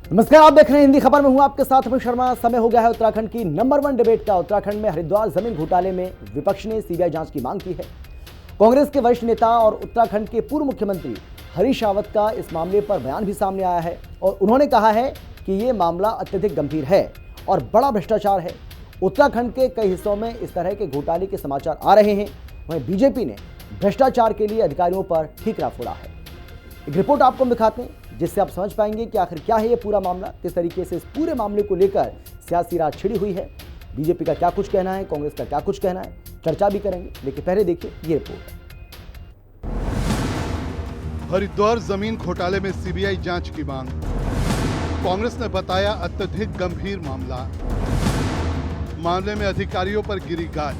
नमस्कार, आप देख रहे हैं हिंदी खबर में हूं आपके साथ अमित शर्मा। समय हो गया है उत्तराखंड की नंबर 1 डिबेट का। उत्तराखंड में हरिद्वार जमीन घोटाले में विपक्ष ने सीबीआई जांच की मांग की है। कांग्रेस के वरिष्ठ नेता और उत्तराखंड के पूर्व मुख्यमंत्री हरीश रावत का इस मामले पर बयान भी सामने आया है और उन्होंने कहा है कि ये मामला अत्यधिक गंभीर है और बड़ा भ्रष्टाचार है। उत्तराखंड के कई हिस्सों में इस तरह के घोटाले के समाचार आ रहे हैं। वहीं बीजेपी ने भ्रष्टाचार के लिए अधिकारियों पर ठीकरा फोड़ा है। एक रिपोर्ट आपको हम दिखाते हैं जिससे आप समझ पाएंगे कि आखिर क्या है ये पूरा मामला, किस तरीके से इस पूरे मामले को लेकर सियासी रात छिड़ी हुई है। बीजेपी का क्या कुछ कहना है, कांग्रेस का क्या कुछ कहना है, चर्चा भी करेंगे। लेकिन पहले देखिए ये रिपोर्ट। हरिद्वार जमीन घोटाले में सीबीआई जांच की मांग। कांग्रेस ने बताया अत्यधिक गंभीर मामला। मामले में अधिकारियों पर गिरी गाज।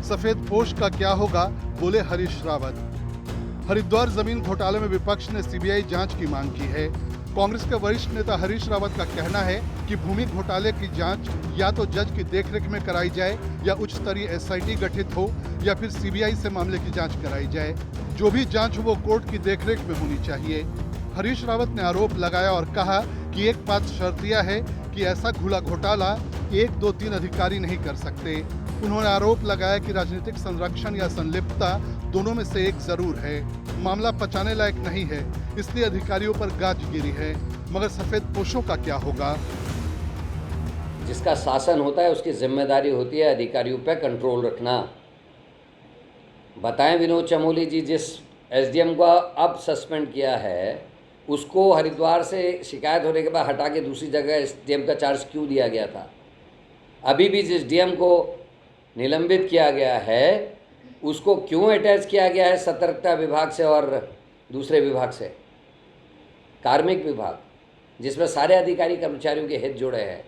सफेद पोश का क्या होगा, बोले हरीश रावत। हरिद्वार जमीन घोटाले में विपक्ष ने सीबीआई जांच की मांग की है। कांग्रेस के वरिष्ठ नेता हरीश रावत का कहना है कि भूमि घोटाले की जांच या तो जज की देखरेख में कराई जाए या उच्च स्तरीय एसआईटी गठित हो या फिर सीबीआई से मामले की जांच कराई जाए। जो भी जांच हो वो कोर्ट की देखरेख में होनी चाहिए। हरीश रावत ने आरोप लगाया और कहा कि एक बात शर्तिया है कि ऐसा खुला घोटाला 1, 2, 3 अधिकारी नहीं कर सकते। उन्होंने आरोप लगाया कि राजनीतिक संरक्षण या संलिप्तता दोनों में से एक जरूर है। मामला पचाने लायक नहीं है, इसलिए अधिकारियों पर गाज गिरी है। मगर सफेद पोशों का क्या होगा? जिसका शासन होता है उसकी जिम्मेदारी होती है अधिकारियों पर कंट्रोल रखना। बताएं विनोद चमोली जी जिस एसडीएम को अब सस्पेंड किया है उसको हरिद्वार से शिकायत होने के बाद हटा के दूसरी जगह एसडीएम का चार्ज क्यों दिया गया था? अभी भी जिस डीएम को निलंबित किया गया है उसको क्यों अटैच किया गया है सतर्कता विभाग से और दूसरे विभाग से, कार्मिक विभाग, जिसमें सारे अधिकारी कर्मचारियों के हित जुड़े हैं।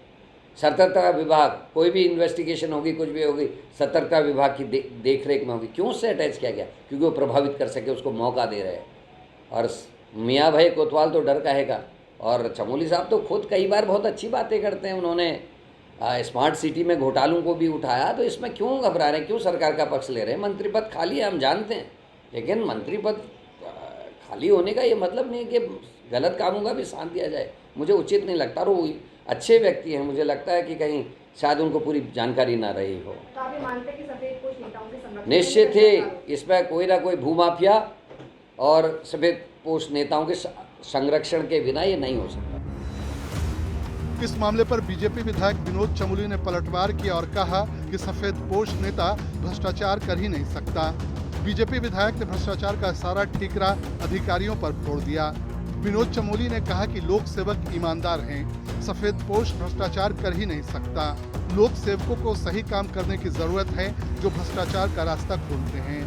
सतर्कता विभाग, कोई भी इन्वेस्टिगेशन होगी, कुछ भी होगी, सतर्कता विभाग की देखरेख में होगी। क्यों उससे अटैच किया गया? क्योंकि वो प्रभावित कर सके, उसको मौका दे रहे हैं। और मियाँ भाई कोतवाल तो डर कहेगा। और चमोली साहब तो खुद कई बार बहुत अच्छी बातें करते हैं। उन्होंने स्मार्ट सिटी में घोटालों को भी उठाया, तो इसमें क्यों घबरा रहे हैं, क्यों सरकार का पक्ष ले रहे हैं? मंत्री पद खाली है हम जानते हैं, लेकिन मंत्री पद खाली होने का ये मतलब नहीं है कि गलत कामों का भी साथ दिया जाए। मुझे उचित नहीं लगता। और वो अच्छे व्यक्ति हैं, मुझे लगता है कि कहीं शायद उनको पूरी जानकारी ना रही हो। तो आप ये मानते हैं कि सफेद पोश नेताओं के संरक्षण निश्चित ही इसमें कोई ना कोई भूमाफिया और सफेद पोश नेताओं के संरक्षण के बिना ये नहीं हो सकता। इस मामले पर बीजेपी विधायक विनोद चमोली ने पलटवार किया और कहा कि सफेद पोश नेता भ्रष्टाचार कर ही नहीं सकता। बीजेपी विधायक ने भ्रष्टाचार का सारा ठीकरा अधिकारियों पर फोड़ दिया। विनोद चमोली ने कहा कि लोक सेवक ईमानदार हैं, सफेद पोश भ्रष्टाचार कर ही नहीं सकता। लोक सेवकों को सही काम करने की जरूरत है जो भ्रष्टाचार का रास्ता खोलते हैं।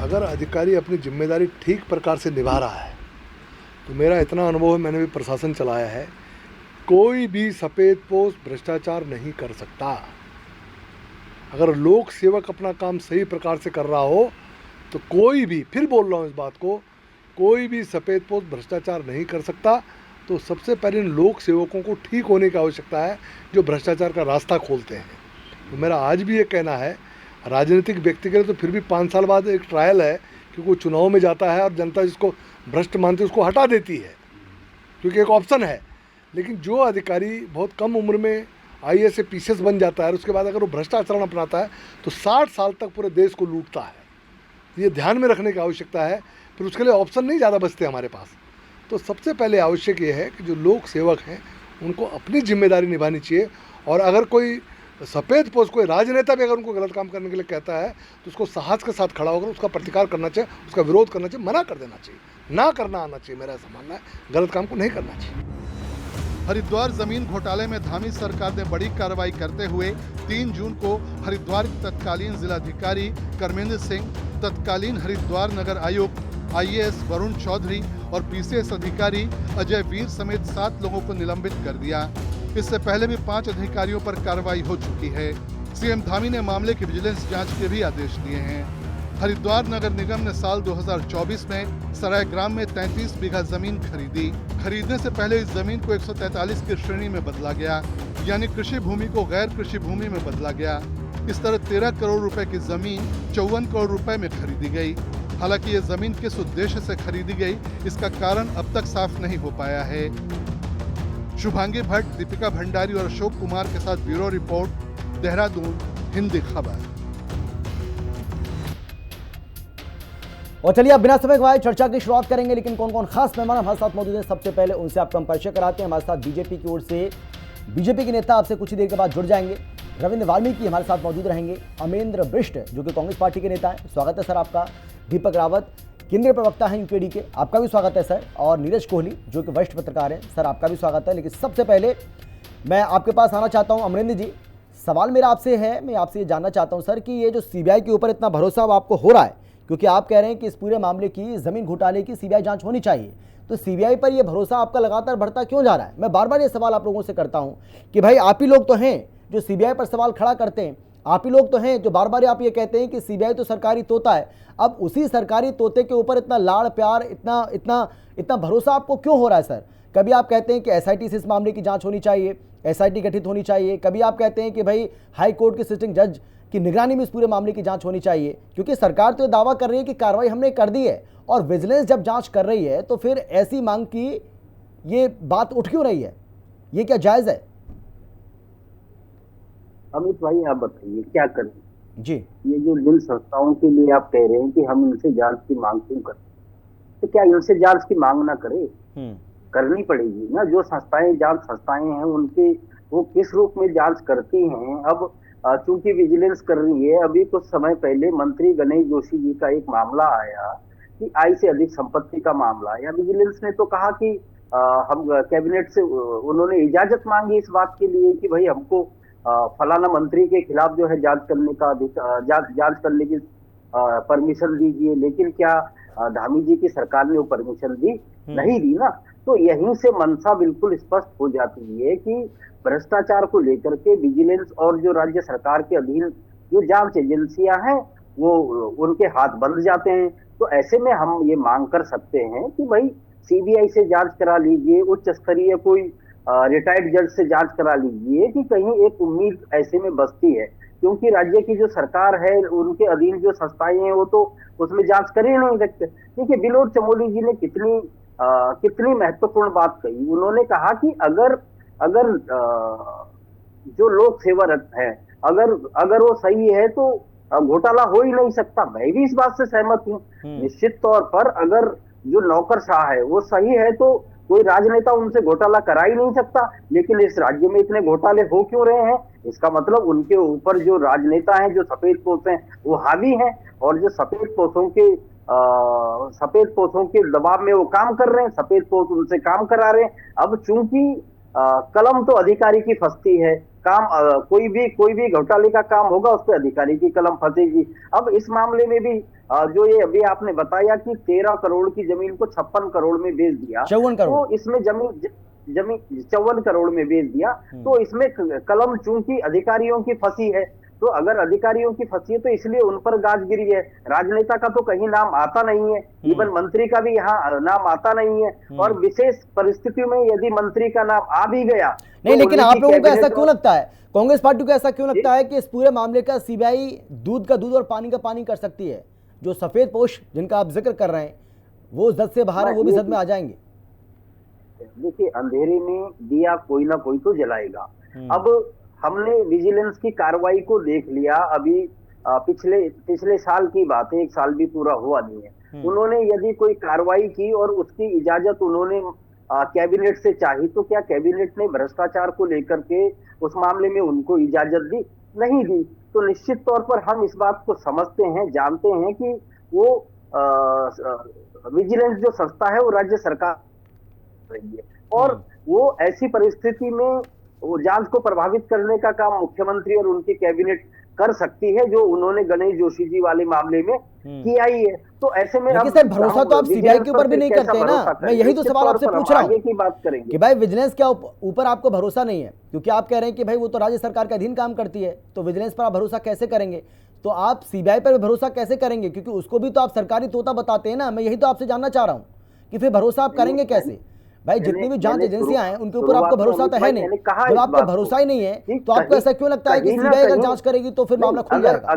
अगर अधिकारी अपनी जिम्मेदारी ठीक प्रकार से निभा रहा है तो मेरा इतना अनुभव है, मैंने भी प्रशासन चलाया है, कोई भी सफेद पोश भ्रष्टाचार नहीं कर सकता। अगर लोक सेवक अपना काम सही प्रकार से कर रहा हो तो कोई भी, फिर बोल रहा हूँ इस बात को, कोई भी सफेद पोश भ्रष्टाचार नहीं कर सकता। तो सबसे पहले इन लोक सेवकों को ठीक होने की आवश्यकता है जो भ्रष्टाचार का रास्ता खोलते हैं। तो मेरा आज भी ये कहना है, राजनीतिक व्यक्ति के लिए तो फिर भी 5 साल बाद एक ट्रायल है, क्योंकि वो चुनाव में जाता है और जनता जिसको भ्रष्ट मानती है उसको हटा देती है, क्योंकि एक ऑप्शन है। लेकिन जो अधिकारी बहुत कम उम्र में आईएएस से पीसीएस बन जाता है और उसके बाद अगर वो भ्रष्टाचारण अपनाता है तो 60 साल तक पूरे देश को लूटता है। ये ध्यान में रखने की आवश्यकता है। फिर उसके लिए ऑप्शन नहीं ज़्यादा बचते हमारे पास। तो सबसे पहले आवश्यक ये है कि जो लोक सेवक हैं उनको अपनी जिम्मेदारी निभानी चाहिए। और अगर कोई सफ़ेद पोश, कोई राजनेता भी अगर उनको गलत काम करने के लिए कहता है तो उसको साहस के साथ खड़ा होकर उसका प्रतिकार करना चाहिए, उसका विरोध करना चाहिए, मना कर देना चाहिए, ना करना आना चाहिए। मेरा ऐसा मानना है, गलत काम को नहीं करना चाहिए। हरिद्वार जमीन घोटाले में धामी सरकार ने बड़ी कार्रवाई करते हुए 3 जून को हरिद्वार के तत्कालीन जिलाधिकारी कर्मेंद्र सिंह, तत्कालीन हरिद्वार नगर आयुक्त आईएएस वरुण चौधरी और पीसीएस अधिकारी अजय वीर समेत 7 लोगों को निलंबित कर दिया। इससे पहले भी 5 अधिकारियों पर कार्रवाई हो चुकी है। सीएम धामी ने मामले की विजिलेंस जांच के भी आदेश दिए हैं। हरिद्वार नगर निगम ने साल 2024 में सरायग्राम में 33 बीघा जमीन खरीदी। खरीदने से पहले इस जमीन को 143 की श्रेणी में बदला गया, यानी कृषि भूमि को गैर कृषि भूमि में बदला गया। इस तरह 13 करोड़ रुपए की जमीन 54 करोड़ रुपए में खरीदी गई। हालांकि ये जमीन किस उद्देश्य से खरीदी गई, इसका कारण अब तक साफ नहीं हो पाया है। शुभांगी भट्ट, दीपिका भंडारी और अशोक कुमार के साथ ब्यूरो रिपोर्ट, देहरादून, हिंदी खबर। और चलिए अब बिना समय गवाए चर्चा की शुरुआत करेंगे, लेकिन कौन कौन खास मेहमान हमारे साथ मौजूद हैं सबसे पहले उनसे आपका हम परिचय कराते हैं। हमारे साथ बीजेपी की ओर से बीजेपी के नेता आपसे कुछ ही देर के बाद जुड़ जाएंगे। रविंद्र वाल्मीकि हमारे साथ मौजूद रहेंगे। अमरेंद्र बिष्ट जो कि कांग्रेस पार्टी के नेता हैं, स्वागत है सर आपका। दीपक रावत केंद्रीय प्रवक्ता हैं यूकेडी के, आपका भी स्वागत है सर। और नीरज कोहली जो कि वरिष्ठ पत्रकार हैं, सर आपका भी स्वागत है। लेकिन सबसे पहले मैं आपके पास आना चाहता हूं अमरेंद्र जी। सवाल मेरा आपसे है, मैं आपसे ये जानना चाहता हूं सर कि ये जो सीबीआई के ऊपर इतना भरोसा अब आपको हो रहा है, क्योंकि आप कह रहे हैं कि इस पूरे मामले की, जमीन घोटाले की सीबीआई जांच होनी चाहिए, तो सीबीआई पर यह भरोसा आपका लगातार बढ़ता क्यों जा रहा है? मैं बार बार ये सवाल आप लोगों से करता हूं कि भाई आप ही लोग तो हैं जो सीबीआई पर सवाल खड़ा करते हैं, आप ही लोग तो हैं जो बार बार आप ये कहते हैं कि सीबीआई तो सरकारी तोता है। अब उसी सरकारी तोते के ऊपर इतना लाड़ प्यार, इतना इतना इतना भरोसा आपको क्यों हो रहा है सर? कभी आप कहते हैं कि एसआईटी से इस मामले की जांच होनी चाहिए, एसआईटी गठित होनी चाहिए, कभी आप कहते हैं कि भाई हाई कोर्ट के सिटिंग जज की निगरानी में इस पूरे मामले की जांच होनी चाहिए, क्योंकि सरकार तो ये दावा कर रही है कि कार्रवाई हमने कर दी है, और विजिलेंस जब जांच कर रही है तो फिर ऐसी मांग की ये बात उठ क्यों रही है? ये क्या जायज़ है? अमित भाई आप बताइए क्या करें जी। ये जो जिन संस्थाओं के लिए आप कह रहे हैं कि हम इनसे जांच की मांग क्यों करें, तो क्या इनसे जांच की मांग ना करें? करनी पड़ेगी ना। जो संस्थाएं जांच संस्थाएं हैं उनके वो किस रूप में जांच करती हैं। अब चूंकि विजिलेंस कर रही है, अभी कुछ समय पहले मंत्री गणेश जोशी जी का एक मामला आया कि आय से अधिक संपत्ति का मामला आया। विजिलेंस ने तो कहा कि हम कैबिनेट से उन्होंने इजाजत मांगी इस बात के लिए कि भाई हमको फलाना मंत्री के खिलाफ जो है जांच करने का जांच करने की परमिशन दीजिए, लेकिन क्या धामी जी की सरकार ने वो परमिशन दी? नहीं दी ना। तो यहीं से मंशा बिल्कुल स्पष्ट हो जाती है कि भ्रष्टाचार को लेकर के विजिलेंस और जो राज्य सरकार के अधीन जो जांच एजेंसियां हैं वो उनके हाथ बंध जाते हैं। तो ऐसे में हम ये मांग कर सकते हैं कि भाई सीबीआई से जांच करा लीजिए, उच्च स्तरीय कोई रिटायर्ड जज से जांच करा लीजिए, कि कहीं एक उम्मीद ऐसे में बसती है, क्योंकि राज्य की जो सरकार है उनके अधीन जो संस्थाएं हैं वो तो उसमें जांच कर ही नहीं सकते। देखिए विनोद चमोली जी ने कितनी महत्वपूर्ण बात कही। उन्होंने कहा कि अगर जो लोक सेवक है अगर वो सही है तो घोटाला हो ही नहीं सकता। मैं भी इस बात से सहमत हूँ। निश्चित तौर पर अगर जो नौकरशाह है वो सही है तो कोई राजनेता उनसे घोटाला करा ही नहीं सकता। लेकिन इस राज्य में इतने घोटाले हो क्यों रहे हैं? इसका मतलब उनके ऊपर जो राजनेता हैं, जो सफेद पोश हैं, वो हावी हैं, और जो सफेद पोशों के दबाव में वो काम कर रहे हैं, सफेद पोश उनसे काम करा रहे हैं। अब चूंकि कलम तो अधिकारी की फंसती है, काम कोई भी घोटाले का काम होगा उस पर अधिकारी की कलम फंसेगी। अब इस मामले में भी जो ये अभी आपने बताया कि 13 करोड़ की जमीन को 56 करोड़ में बेच दिया, 54 करोड़, तो इसमें जमीन 54 करोड़ में बेच दिया, तो इसमें कलम चूंकि अधिकारियों की फंसी है, तो अगर अधिकारियों की फंसी है तो इसलिए उन पर गाज गिरी है। राजनेता का तो कहीं नाम आता नहीं है, इवन मंत्री का भी यहाँ नाम आता नहीं है। और विशेष परिस्थितियों में यदि मंत्री का नाम आ भी गया नहीं, तो लेकिन आप लोगों को ऐसा क्यों लगता है, कांग्रेस पार्टी को ऐसा क्यों लगता है कि इस पूरे मामले का सीबीआई दूध का दूध और पानी का पानी कर सकती है? जो सफेद पोश जिनका आप जिक्र कर रहे हैं वो जद से बाहर है, वो भी जद में आ जाएंगे। देखिए अंधेरे में दिया कोई ना कोई तो जलाएगा। अब हमने विजिलेंस की कार्रवाई को देख लिया, अभी पिछले साल की बात है, 1 साल भी पूरा हुआ नहीं है। उन्होंने यदि कोई कार्रवाई की और उसकी इजाजत उन्होंने कैबिनेट से चाही, तो क्या कैबिनेट ने भ्रष्टाचार को लेकर के उस मामले में उनको इजाजत दी? नहीं दी। तो निश्चित तौर पर हम इस बात को समझते हैं, जानते हैं कि वो विजिलेंस जो संस्था है वो राज्य सरकार रही है, और वो ऐसी परिस्थिति में वो जांच को प्रभावित करने का काम मुख्यमंत्री और उनकी कैबिनेट कर सकती है, जो उन्होंने गणेश जोशी जी वाले मामले में किया ही है। तो ऐसे में सर भरोसा तो आप सीबीआई के ऊपर भी नहीं करते ना। मैं यही तो सवाल आपसे पूछ रहा हूँ की बात करेंगे कि भाई विजिलेंस क्या ऊपर आपको भरोसा नहीं है, क्योंकि आप कह रहे हैं कि भाई वो तो राज्य सरकार के अधीन काम करती है, तो विजिलेंस पर आप भरोसा कैसे करेंगे? तो आप सीबीआई पर भी भरोसा कैसे करेंगे, क्योंकि उसको भी तो आप सरकारी तोता बताते हैं ना। मैं यही तो आपसे जानना चाह रहा हूँ कि फिर भरोसा आप करेंगे कैसे? भाई जितनी भी जांच एजेंसियां हैं उनके ऊपर आपको भरोसा तो है नहीं। जब आपको भरोसा ही नहीं है तो आपको ऐसा क्यों लगता है कि सीबीआई अगर जांच करेगी तो फिर मामला खुल जाएगा?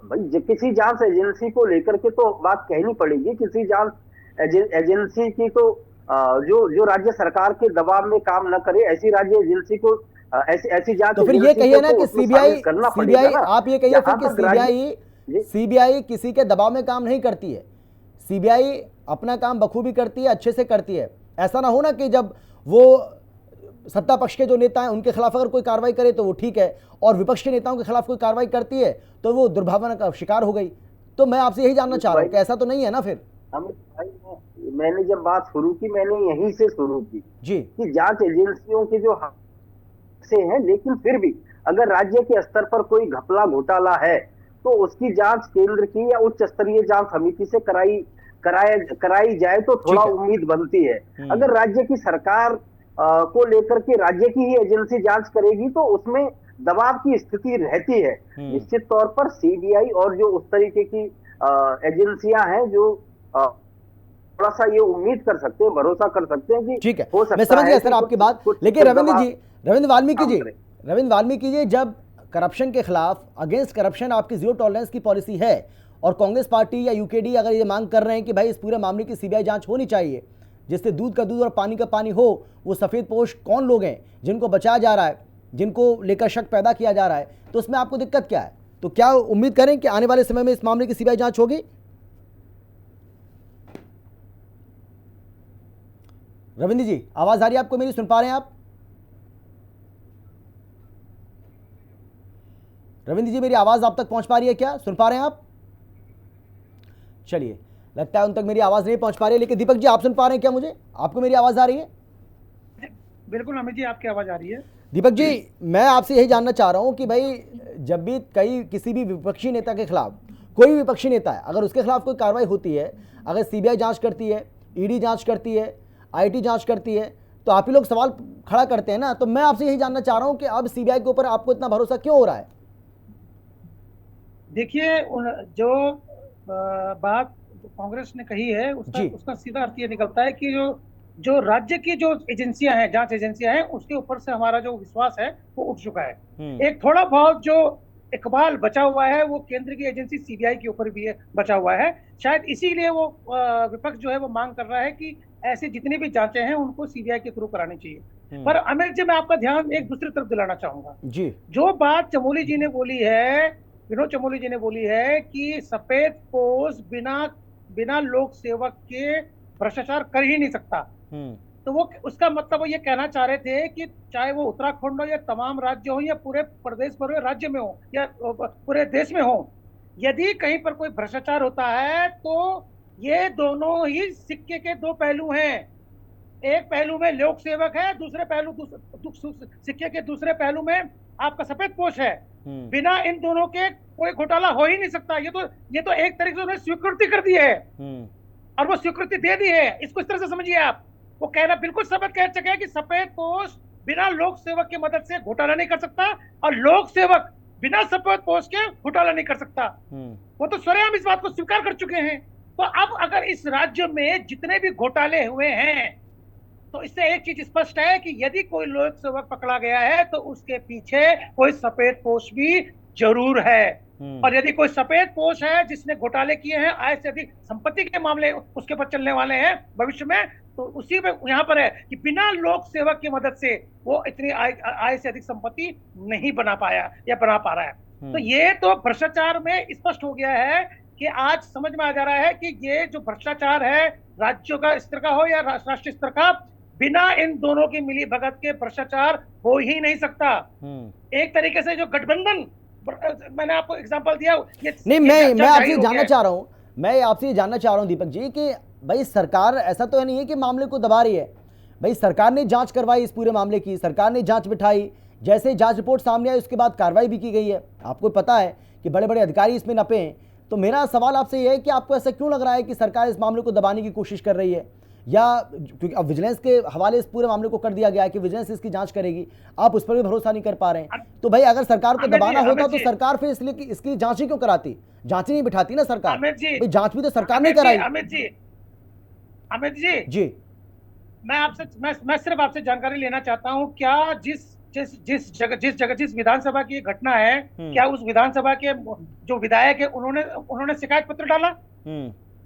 भाई किसी जांच एजेंसी को लेकर के तो बात कहनी पड़ेगी। किसी जांच एजेंसी की तो जो जो राज्य सरकार के दबाव में काम न करे, ऐसी राज्य एजेंसी को ऐसी ऐसी जांच तो फिर ये एजेंसी कहिए को ना तो कि उसमें सीबीआई शामिल करना पड़ेगा सीबीआई ना। आप ये कहिए फिर जहां कि तक राज्य- सीबीआई किसी के दबाव में काम नहीं करती है। सीबीआई अपना काम बखूबी करती है, अच्छे से करती है। ऐसा ना हो ना कि जब वो सत्ता पक्ष के जो नेता हैं उनके खिलाफ अगर कोई कार्रवाई करे तो वो ठीक है, और विपक्ष के नेताओं के खिलाफ कोई कार्रवाई करती है तो वो दुर्भावना का शिकार हो गई। तो मैं आपसे यही जानना चाह रहा हूँ कि ऐसा तो नहीं है ना फिर? अमित भाई, मैंने जब बात शुरू की मैंने यहीं से शुरू की जी कि जांच एजेंसियों के जो से हैं, लेकिन फिर भी अगर राज्य के स्तर पर कोई घपला घोटाला है तो उसकी जांच केंद्र की या उच्च स्तरीय जांच समिति से कराई जाए तो थोड़ा ठीक है। उम्मीद बनती है। अगर राज्य की सरकार को लेकर के राज्य की ही एजेंसी जांच करेगी तो उसमें दबाव की स्थिति रहती है। निश्चित तौर पर सीबीआई और जो उस तरीके की एजेंसियां हैं जो थोड़ा सा ये उम्मीद कर सकते हैं, भरोसा कर सकते हैं कि ठीक है, हो सकता मैं समझ है गया कि सर आपकी बात। कुछ लेकिन रविंद्र काम करे। वाल्मीकि जी, जब करप्शन के खिलाफ अगेंस्ट करप्शन आपकी जीरो टॉलरेंस की पॉलिसी है और कांग्रेस पार्टी या यूकेडी अगर ये मांग कर रहे हैं कि भाई इस पूरे मामले की सीबीआई जांच होनी चाहिए, जिससे दूध का दूध और पानी का पानी हो, वो सफ़ेद पोश कौन लोग हैं जिनको बचाया जा रहा है, जिनको लेकर शक पैदा किया जा रहा है, तो उसमें आपको दिक्कत क्या है? तो क्या उम्मीद करें कि आने वाले समय में इस मामले की सीबीआई जांच होगी? रविंद्र जी, आवाज आ रही है आपको मेरी? सुन पा रहे हैं आप? रविंद्र जी, मेरी आवाज आप तक पहुंच पा रही है क्या? सुन पा रहे हैं आप? चलिए, लगता है उन तक मेरी आवाज नहीं पहुंच पा रही है। लेकिन दीपक जी, आप सुन पा रहे हैं क्या मुझे? आपको मेरी आवाज आ रही है? बिल्कुल अमित जी, आपकी आवाज आ रही है। दीपक जी, मैं आपसे यही जानना चाह रहा हूं कि भाई जब भी किसी भी विपक्षी नेता के खिलाफ, कोई भी विपक्षी नेता है, अगर उसके खिलाफ कोई कार्रवाई होती है, अगर सीबीआई जांच करती है, ईडी जांच करती है, आईटी जांच करती है, तो आप ही लोग सवाल खड़ा करते हैं ना। तो मैं आपसे यही जानना चाह रहा हूं कि अब सीबीआई के ऊपर आपको इतना भरोसा क्यों हो रहा है? देखिए, जो बात कांग्रेस ने कही है उसका सीधा अर्थ ये निकलता है कि जो राज्य की जो एजेंसियां हैं, जांच एजेंसियां हैं, उसके ऊपर से हमारा जो विश्वास है वो उठ चुका है। एक थोड़ा बहुत जो इकबाल बचा हुआ है वो केंद्र की एजेंसी सीबीआई के ऊपर भी बचा हुआ है। शायद इसीलिए वो विपक्ष जो है वो मांग कर रहा है कि ऐसी जितनी भी जांचें हैं उनको सीबीआई के थ्रू करानी चाहिए। पर अमित जी, मैं आपका ध्यान एक दूसरी तरफ दिलाना चाहूंगा जी। जो बात चमोली जी ने बोली है, विनोद चमोली जी ने बोली है कि सफेद पोस्ट बिना लोक सेवक के भ्रष्टाचार कर ही नहीं सकता, तो वो उसका मतलब वो ये कहना चाह रहे थे कि चाहे वो उत्तराखंड हो या तमाम राज्य हो या पूरे प्रदेश पर राज्य में हो या पूरे देश में हो, यदि कहीं पर कोई भ्रष्टाचार होता है तो ये दोनों ही सिक्के के दो पहलू हैं। एक पहलू में लोक सेवक है, दूसरे पहलू सिक्के के दूसरे पहलू में आपका सफेद पोश है। बिना इन दोनों के कोई घोटाला हो ही नहीं सकता। ये तो एक तरीके से उन्होंने स्वीकृति कर दी है और वो स्वीकृति दे दी है। इसको इस तरह से समझिए आप, वो कहना बिल्कुल सबक कह सके है कि सफेद पोश बिना लोक सेवक की मदद से घोटाला नहीं कर सकता और लोक सेवक बिना सफेद पोश के घोटाला नहीं कर सकता। वो तो स्वयं इस बात को स्वीकार कर चुके हैं। तो अब अगर इस राज्य में जितने भी घोटाले हुए हैं तो इससे एक चीज स्पष्ट है कि यदि कोई लोक सेवक पकड़ा गया है तो उसके पीछे कोई सफेद पोश भी जरूर है। और यदि कोई सफेद पोश है जिसने घोटाले किए हैं, आय से अधिक संपत्ति के मामले उसके पर चलने वाले हैं भविष्य में, तो उसी में यहाँ पर है कि बिना लोक सेवक की मदद से वो इतनी आय से अधिक संपत्ति नहीं बना पाया या बना पा रहा है। तो ये तो भ्रष्टाचार में स्पष्ट हो गया है कि आज समझ में आ जा रहा है कि ये जो भ्रष्टाचार है राज्यों का स्तर का हो या राष्ट्रीय स्तर का, बिना इन दोनों की मिली भगत के भ्रष्टाचार हो ही नहीं सकता। एक तरीके से जो गठबंधन, मैंने आपको एग्जांपल दिया, नहीं, मैं आपसे जानना चाह रहा हूँ, मैं आपसे ये जानना चाह रहा हूँ दीपक जी कि भाई सरकार ऐसा तो है नहीं है कि मामले को दबा रही है। भाई सरकार ने जांच करवाई इस पूरे मामले की, सरकार ने जांच बिठाई, जैसे जांच रिपोर्ट सामने आई उसके बाद कार्रवाई भी की गई है। आपको पता है कि बड़े बड़े अधिकारी इसमें नपे हैं। तो मेरा सवाल आपसे यह है कि आपको ऐसा क्यों लग रहा है कि सरकार इस मामले को दबाने की कोशिश कर रही है, या क्योंकि अब विजिलेंस के हवाले इस पूरे मामले को कर दिया गया है कि विजिलेंस इसकी जांच करेगी, आप उस पर भी भरोसा नहीं कर पा रहे हैं। तो भाई अगर सरकार को दबाना होता तो सरकार फिर इसलिए इसकी जांच ही क्यों कराती? जांच ही नहीं बिठाती ना सरकार। भाई जांच भी तो सरकार ने कराई। अमित जी, मैं सिर्फ आपसे जानकारी लेना चाहता हूं, क्या जिस जिस विधानसभा की ये घटना है, क्या उस विधानसभा के जो विधायक है उन्होंने शिकायत पत्र डाला?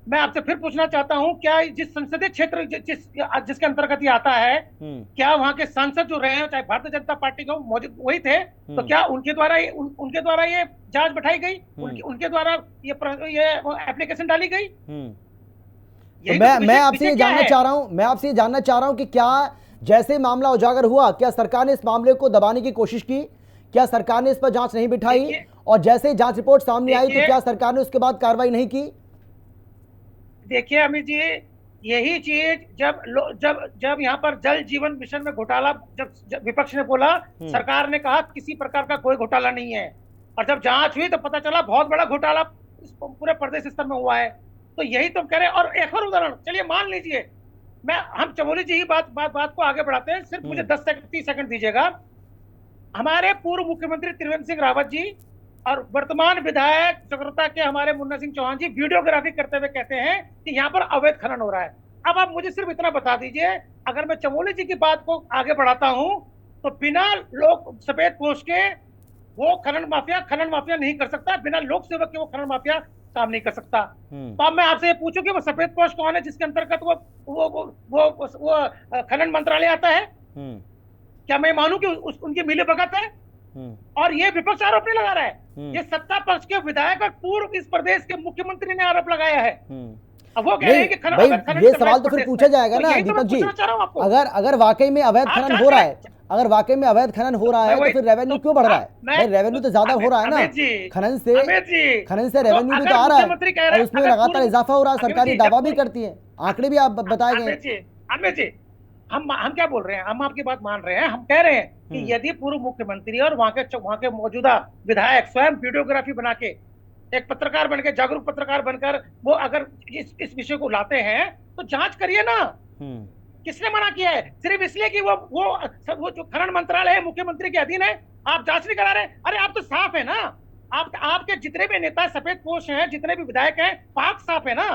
मैं आपसे फिर पूछना चाहता हूं, क्या जिस संसदीय क्षेत्र जिसके अंतर्गत ये आता है, क्या वहां के सांसद जो रहे हैं, चाहे भारतीय जनता पार्टी के मौजूद वही थे, तो क्या उनके द्वारा ये जांच बैठाई गई, उनके द्वारा ये एप्लीकेशन डाली गई? तो मैं आपसे ये जानना चाह रहा हूं कि क्या जैसे मामला उजागर हुआ, क्या सरकार ने इस मामले को दबाने की कोशिश की? क्या सरकार ने इस पर जांच नहीं बिठाई? और जैसे जांच रिपोर्ट सामने आई तो क्या सरकार ने उसके बाद कार्रवाई नहीं की? देखिए अमित जी, यही चीज जब यहाँ पर जल जीवन मिशन में घोटाला, जब विपक्ष ने बोला, सरकार ने कहा किसी प्रकार का कोई घोटाला नहीं है, और जब जांच हुई तो पता चला बहुत बड़ा घोटाला पूरे प्रदेश स्तर में हुआ है। तो यही तो कह रहे हैं। और एक और उदाहरण, चलिए मान लीजिए, हम चमोली जी की बात को आगे बढ़ाते हैं, सिर्फ मुझे 30 सेकंड दीजिएगा। हमारे पूर्व मुख्यमंत्री त्रिवेंद्र सिंह रावत जी और वर्तमान विधायक चक्रता के हमारे मुन्ना सिंह चौहान जी वीडियोग्राफी करते हुए कहते हैं कि यहाँ पर अवैध खनन हो रहा है। अब आप मुझे सिर्फ इतना बता दीजिए, अगर मैं चमोली जी की बात को आगे बढ़ाता हूं तो बिना लोक सफेद पोष के वो खनन माफिया नहीं कर सकता, बिना लोक सेवक के वो खनन माफिया काम नहीं कर सकता। तो अब मैं आपसे ये पूछूं कि वो सफेद पोष कौन है जिसके अंतर्गत वो खनन मंत्रालय आता है? क्या मैं मानूं कि उनकी मिली भगत है? और ये विपक्ष आरोप नहीं लगा रहा है, ये सत्ता पक्ष के विधायक और पूर्व इस प्रदेश के मुख्यमंत्री ने आरोप लगाया है। अब वो कह रहे हैं कि खनन ये सवाल तो फिर पूछा जाएगा ना दीपक जी, अगर वाकई में अवैध खनन हो रहा है, अगर वाकई में अवैध खनन हो रहा है तो फिर रेवेन्यू क्यों बढ़ रहा है? भाई रेवेन्यू तो ज्यादा हो रहा है ना, खनन से रेवेन्यू भी तो आ रहा है और उसमें लगातार इजाफा हो रहा है, सरकारी दावा भी करती है, आंकड़े भी आप बताए गए। अमित जी, हम क्या बोल रहे हैं, हम आपकी बात मान रहे हैं। हम कह रहे हैं कि यदि पूर्व मुख्यमंत्री और वहां के मौजूदा विधायक स्वयं वीडियोग्राफी बना के एक पत्रकार बनकर, जागरूक पत्रकार बनकर वो अगर इस विषय को लाते हैं तो जांच करिए ना। किसने मना किया है? सिर्फ इसलिए कि वो जो खनन मंत्रालय है मुख्यमंत्री के अधीन है, आप जांच नहीं करा रहे? अरे आप तो साफ है ना, आपके जितने भी नेता सफेद पोष हैं, जितने भी विधायक हैं, पाक साफ है ना।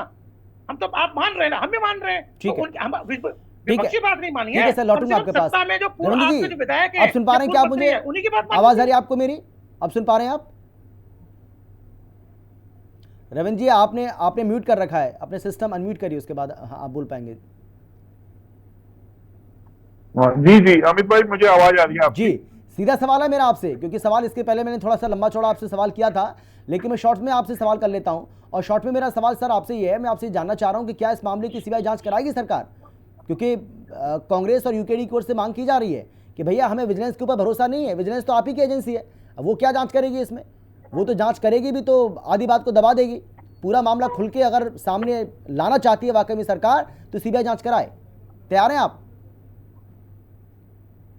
हम तो आप मान रहे हैं ना, हम भी मान रहे हैं। ठीक है, विपक्षी बात नहीं मानी है। सर, लौटूंगा आपके पास। में जो आपके जो विधायक आप सुन पा रहे हैं क्या? आप मुझे उन्हीं की बात आवाज आ रही है आपको मेरी? अब सुन पा रहे हैं आप? रविंद्र जी, आपने म्यूट कर रखा है, अपने सिस्टम अनम्यूट करिए, उसके बाद हाँ आप बोल पाएंगे। जी अमित भाई, मुझे आवाज आ रही है जी। सीधा सवाल है मेरा आपसे, क्योंकि सवाल इसके पहले मैंने थोड़ा सा लंबा चौड़ा आपसे सवाल किया था, लेकिन मैं शॉर्ट में आपसे सवाल कर लेता हूं। और शॉर्ट में मेरा सवाल सर आपसे ये है, मैं आपसे जानना चाह रहा हूं कि क्या इस मामले की सीबीआई जांच कराएगी सरकार? क्योंकि कांग्रेस और यूकेडी की ओर से मांग की जा रही है कि भैया हमें विजिलेंस के ऊपर भरोसा नहीं है, विजिलेंस तो आप ही की एजेंसी है, अब वो क्या जांच करेगी इसमें? वो तो जांच करेगी भी तो आधी बात को दबा देगी। पूरा मामला खुल के अगर सामने लाना चाहती है वाकई में सरकार, तो सीबीआई जांच कराए। तैयार हैं आप?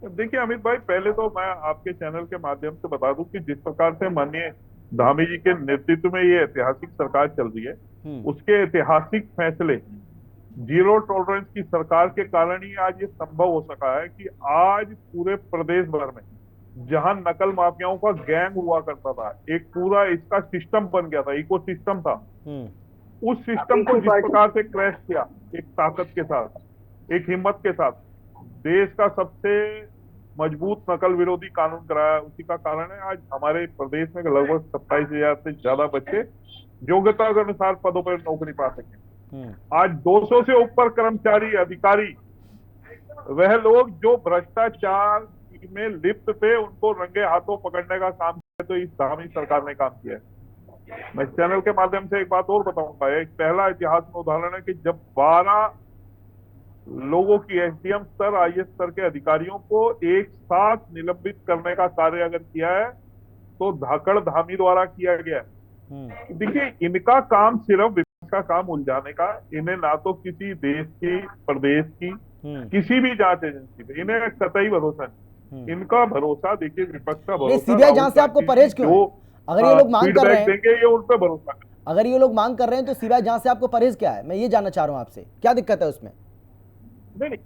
देखिए अमित भाई, पहले तो मैं आपके चैनल के माध्यम से बता दूं कि जिस प्रकार से माननीय धामी जी के नेतृत्व में ये ऐतिहासिक सरकार चल रही है, उसके ऐतिहासिक फैसले, जीरो टॉलरेंस की सरकार के कारण ही आज ये संभव हो सका है कि आज पूरे प्रदेश भर में जहां नकल माफियाओं का गैंग हुआ करता था, एक पूरा इसका सिस्टम बन गया था, इकोसिस्टम था, उस सिस्टम को जिस प्रकार से क्रैश किया, एक ताकत के साथ, एक हिम्मत के साथ, देश का सबसे मजबूत नकल विरोधी कानून कराया, उसी का कारण है आज हमारे प्रदेश में लगभग 27,000 से ज्यादा बच्चे योग्यता के अनुसार पदों पर नौकरी पा सके। आज 200 से ऊपर कर्मचारी, अधिकारी, वह लोग जो भ्रष्टाचार में लिप्त थे, उनको रंगे हाथों पकड़ने का काम किया, तो इस धामी सरकार ने काम किया है। मैं चैनल के माध्यम से एक बात और बताऊंगा, एक पहला इतिहास में उदाहरण है कि जब 12 लोगों की एसडीएम स्तर, आईएएस स्तर के अधिकारियों को एक साथ निलंबित करने का कार्य अगर किया है तो धाकड़ धामी द्वारा किया गया है। देखिए, इनका काम सिर्फ विपक्ष का काम उलझाने का, इन्हें ना तो किसी देश की, प्रदेश की, किसी भी जांच एजेंसी पे इन्हें कतई भरोसा नहीं। इनका भरोसा, देखिए विपक्ष का भरोसा, सीबीआई जांच से आपको परहेज क्यों है? अगर ये लोग मांग कर रहे हैं, देंगे, ये उन पे भरोसा, अगर ये लोग मांग कर रहे हैं तो सीबीआई जांच से आपको परहेज क्या है? मैं ये जानना चाह रहा हूं आपसे, क्या दिक्कत है उसमें? नहीं,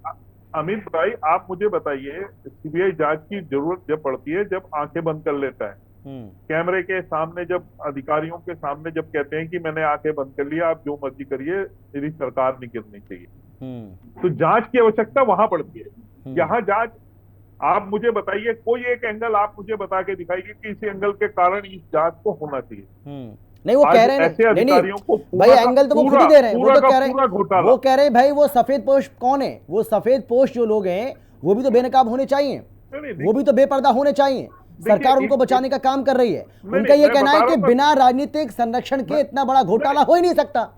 अमित भाई, आप मुझे बताइए, सीबीआई जांच की जरूरत जब पड़ती है जब आंखें बंद कर लेता है, कैमरे के सामने, जब अधिकारियों के सामने जब कहते हैं कि मैंने आंखें बंद कर लिया, आप जो मर्जी करिए, मेरी सरकार नहीं गिरनी चाहिए, तो जांच की आवश्यकता वहां पड़ती है। यहाँ जांच आप मुझे बताइए, कोई एक एंगल आप मुझे बता के दिखाइए कि इस एंगल के कारण इस जांच को होना चाहिए। नहीं, वो कह रहे हैं ऐसे अधिकारियों को भाई, एंगल तो वो खुद ही दे रहे हैं। वो तो कह रहे हैं, घोटाला, वो कह रहे हैं भाई वो सफेद पोश कौन है, वो सफेद पोश जो लोग हैं वो भी तो बेनकाब होने चाहिए, वो भी तो बेपर्दा होने चाहिए। सरकार उनको बचाने का काम कर रही है। उनका ये कहना है कि बिना राजनीतिक संरक्षण के इतना बड़ा घोटाला हो ही नहीं सकता।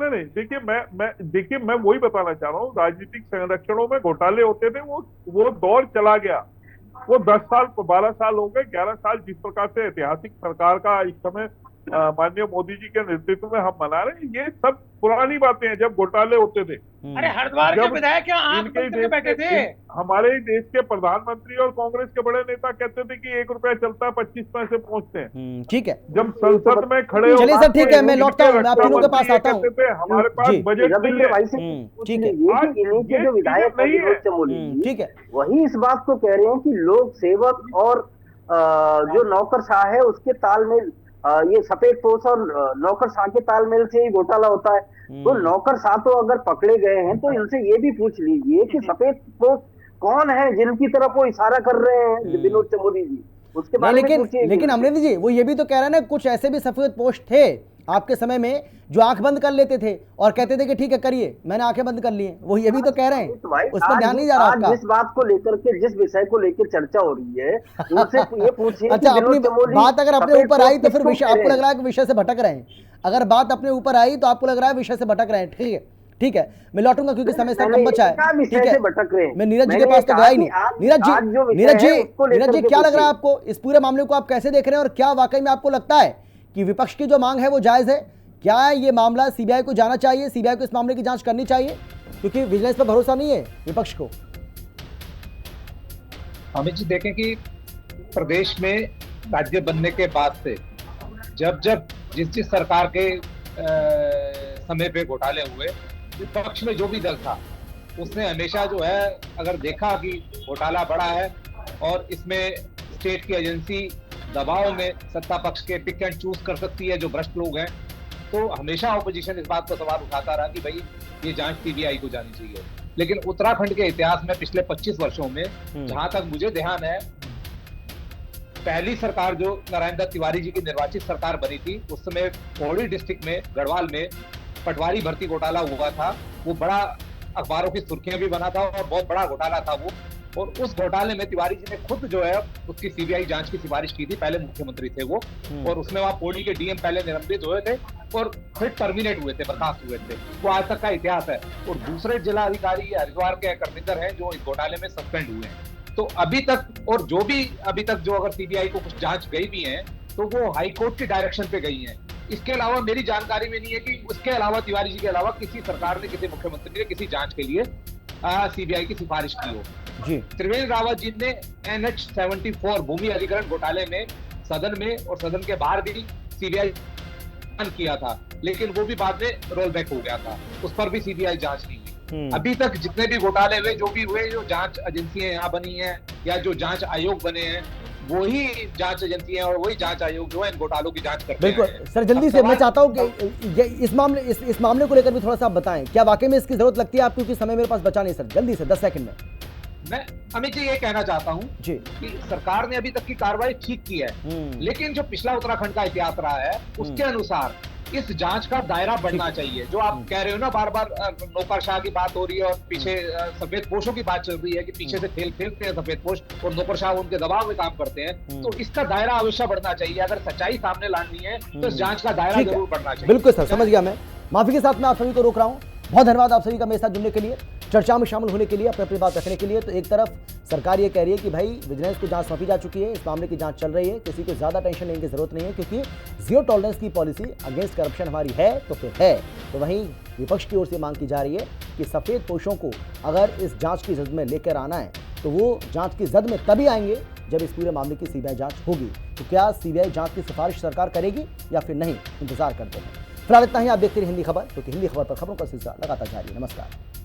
नहीं, देखिए मैं वही बताना चाह रहा हूँ, राजनीतिक संरक्षणों में घोटाले होते थे, वो दौर चला गया। वो 10 साल 12 साल हो गए, 11 साल जिस प्रकार से ऐतिहासिक सरकार का इस समय माननीय मोदी जी के नेतृत्व में हम मना रहे हैं, ये सब पुरानी बातें हैं जब घोटाले होते थे। अरे हरिद्वार के विधायक क्या आंख बंद करके बैठे थे? हमारे ही देश के प्रधानमंत्री और कांग्रेस के बड़े नेता कहते थे कि 1 रुपया चलता है 25 पैसे पहुंचते हैं। ठीक है, जब संसद में खड़े हो, चलिए सर ठीक है, मैं लौटता हूँ, मैं आप तीनों के पास आता हूँ। हमारे पास बजट नहीं है। ठीक है, इनके जो विधायक नहीं है, ठीक है, वही इस बात को कह रहे हैं कि लोक सेवक और जो नौकरशाह है उसके तालमेल, ये सफेद पोश और नौकरशाह के तालमेल से ही घोटाला होता है। तो नौकरशाह तो अगर पकड़े गए हैं तो इनसे ये भी पूछ लीजिए कि सफेद पोश कौन है जिनकी तरफ वो इशारा कर रहे हैं विनोद चमोली जी, उसके बारे में पूछिए। लेकिन अमरेंद्र जी वो ये भी तो कह रहे हैं ना, कुछ ऐसे भी सफेद पोश थे आपके समय में जो आंख बंद कर लेते थे और कहते थे कि ठीक है करिए, मैंने आंखें बंद कर ली हैं, वो ये भी तो कह रहे हैं, उस पर ध्यान नहीं जा रहा आपका। जिस बात को लेकर के, जिस विषय को लेकर चर्चा हो रही है उनसे ये पूछिए। अच्छा, अपनी बात अगर अपने ऊपर आई तो फिर विषय आपको लग रहा है कि विषय से भटक रहे हैं। अगर बात अपने ऊपर आई तो आपको लग रहा है विषय से भटक रहे हैं। ठीक है, ठीक है, मैं लौटूंगा क्योंकि समय से कम बचा है। ठीक है, मैं नीरज जी के पास तो गया ही नहीं। नीरज जी क्या लग रहा है आपको, इस पूरे मामले को आप कैसे देख रहे हैं और क्या वाकई में आपको लगता है कि विपक्ष की जो मांग है वो जायज है? क्या ये मामला सीबीआई को जाना चाहिए, सीबीआई को इस मामले की जांच करनी चाहिए, क्योंकि विजिलेंस पर भरोसा नहीं है विपक्ष को? अमित जी देखें कि प्रदेश में राज्य बनने के बाद से जब जिस सरकार के समय पे घोटाले हुए, विपक्ष में जो भी दल था उसने हमेशा जो है अगर देखा कि घोटाला बड़ा है और इसमें स्टेट की एजेंसी दबाव में सत्ता पक्ष के पिक एंड चूज कर सकती है जो भ्रष्ट लोग हैं, तो हमेशा ऑपोजिशन इस बात पर सवाल उठाता रहा कि भाई ये जांच सीबीआई को जानी चाहिए। लेकिन उत्तराखंड के इतिहास में पिछले 25 वर्षों में जहां तक मुझे ध्यान है, पहली सरकार जो नारायण दत्त तिवारी जी की निर्वाचित सरकार बनी थी उस समय पौड़ी डिस्ट्रिक्ट में गढ़वाल में पटवारी भर्ती घोटाला हुआ था। वो बड़ा अखबारों की सुर्खियां भी बना था और बहुत बड़ा घोटाला था वो। और उस घोटाले में तिवारी जी ने खुद जो है उसकी सीबीआई जांच की सिफारिश की थी, पहले मुख्यमंत्री थे वो, और उसमें वहां पौड़ी के डीएम पहले निलंबित हुए थे और फिर टर्मिनेट हुए थे, बर्खास्त हुए थे। वो आज तक का इतिहास है। और दूसरे जिला अधिकारी हरिद्वार के करमिंदर हैं जो इस घोटाले में सस्पेंड हुए हैं। तो अभी तक, और जो भी अभी तक जो अगर सीबीआई को कुछ जांच गई भी है तो वो हाई कोर्ट के डायरेक्शन पे गई है। इसके अलावा मेरी जानकारी में नहीं है कि उसके अलावा तिवारी जी के अलावा किसी सरकार ने, किसी मुख्यमंत्री ने किसी जांच के लिए सीबीआई की सिफारिश की हो। त्रिवेंद्र रावत जी ने NH-74 भूमि अधिग्रहण घोटाले में सदन में और सदन के बाहर भी सीबीआई किया था, लेकिन वो भी बाद में रोल बैक हो गया था, उस पर भी सीबीआई जांच नहीं हुई। अभी तक जितने भी घोटाले हुए, जो भी हुए, जो जांच एजेंसियां यहाँ बनी हैं या जो जांच आयोग बने हैं, वही जांच एजेंसियां और वही जांच आयोग जो है इन घोटालों की जांच करते हैं। बिल्कुल सर, जल्दी से मैं चाहता हूं कि इस मामले को लेकर भी थोड़ा सा आप बताएं, क्या वाकई में इसकी जरूरत लगती है आपको, क्योंकि समय मेरे पास बचा नहीं सर, जल्दी से 10 सेकंड में। मैं अमित जी ये कहना चाहता हूं कि सरकार ने अभी तक की कार्रवाई ठीक की है, लेकिन जो पिछला उत्तराखंड का इतिहास रहा है उसके अनुसार इस जांच का दायरा बढ़ना चाहिए। जो आप कह रहे हो ना, बार बार नौकरशाह की बात हो रही है और पीछे सफेद पोशों की बात चल रही है कि पीछे से खेलते हैं सफेद पोश और नौकरशाह उनके दबाव में काम करते हैं, तो इसका दायरा हमेशा बढ़ना चाहिए। अगर सच्चाई सामने लानी है तो इस जांच का दायरा जरूर बढ़ना चाहिए। बिल्कुल सर, समझ गया मैं। माफी के साथ मैं आप सभी को रोक रहा हूँ। बहुत धन्यवाद आप सभी का मेरे साथ जुड़ने के लिए, चर्चा में शामिल होने के लिए, अपनी बात रखने के लिए। तो एक तरफ सरकार ये कह रही है कि भाई विजिलेंस को जांच सौंपी जा चुकी है, इस मामले की जांच चल रही है, किसी को ज़्यादा टेंशन लेने की जरूरत नहीं है, क्योंकि जीरो टॉलरेंस की पॉलिसी अगेंस्ट करप्शन हमारी है तो फिर है। तो वहीं विपक्ष की ओर से मांग की जा रही है कि सफ़ेद पोशों को अगर इस जाँच की जद में लेकर आना है तो वो जाँच की जद में तभी आएंगे जब इस पूरे मामले की सीबीआई जाँच होगी। तो क्या सीबीआई जाँच की सिफारिश सरकार करेगी या फिर नहीं, इंतजार करते हैं। फिलहाल इतना ही। आप देखते रहिए हिंदी खबर, क्योंकि हिंदी खबर पर खबरों का सिलसिला लगातार जारी है। नमस्कार।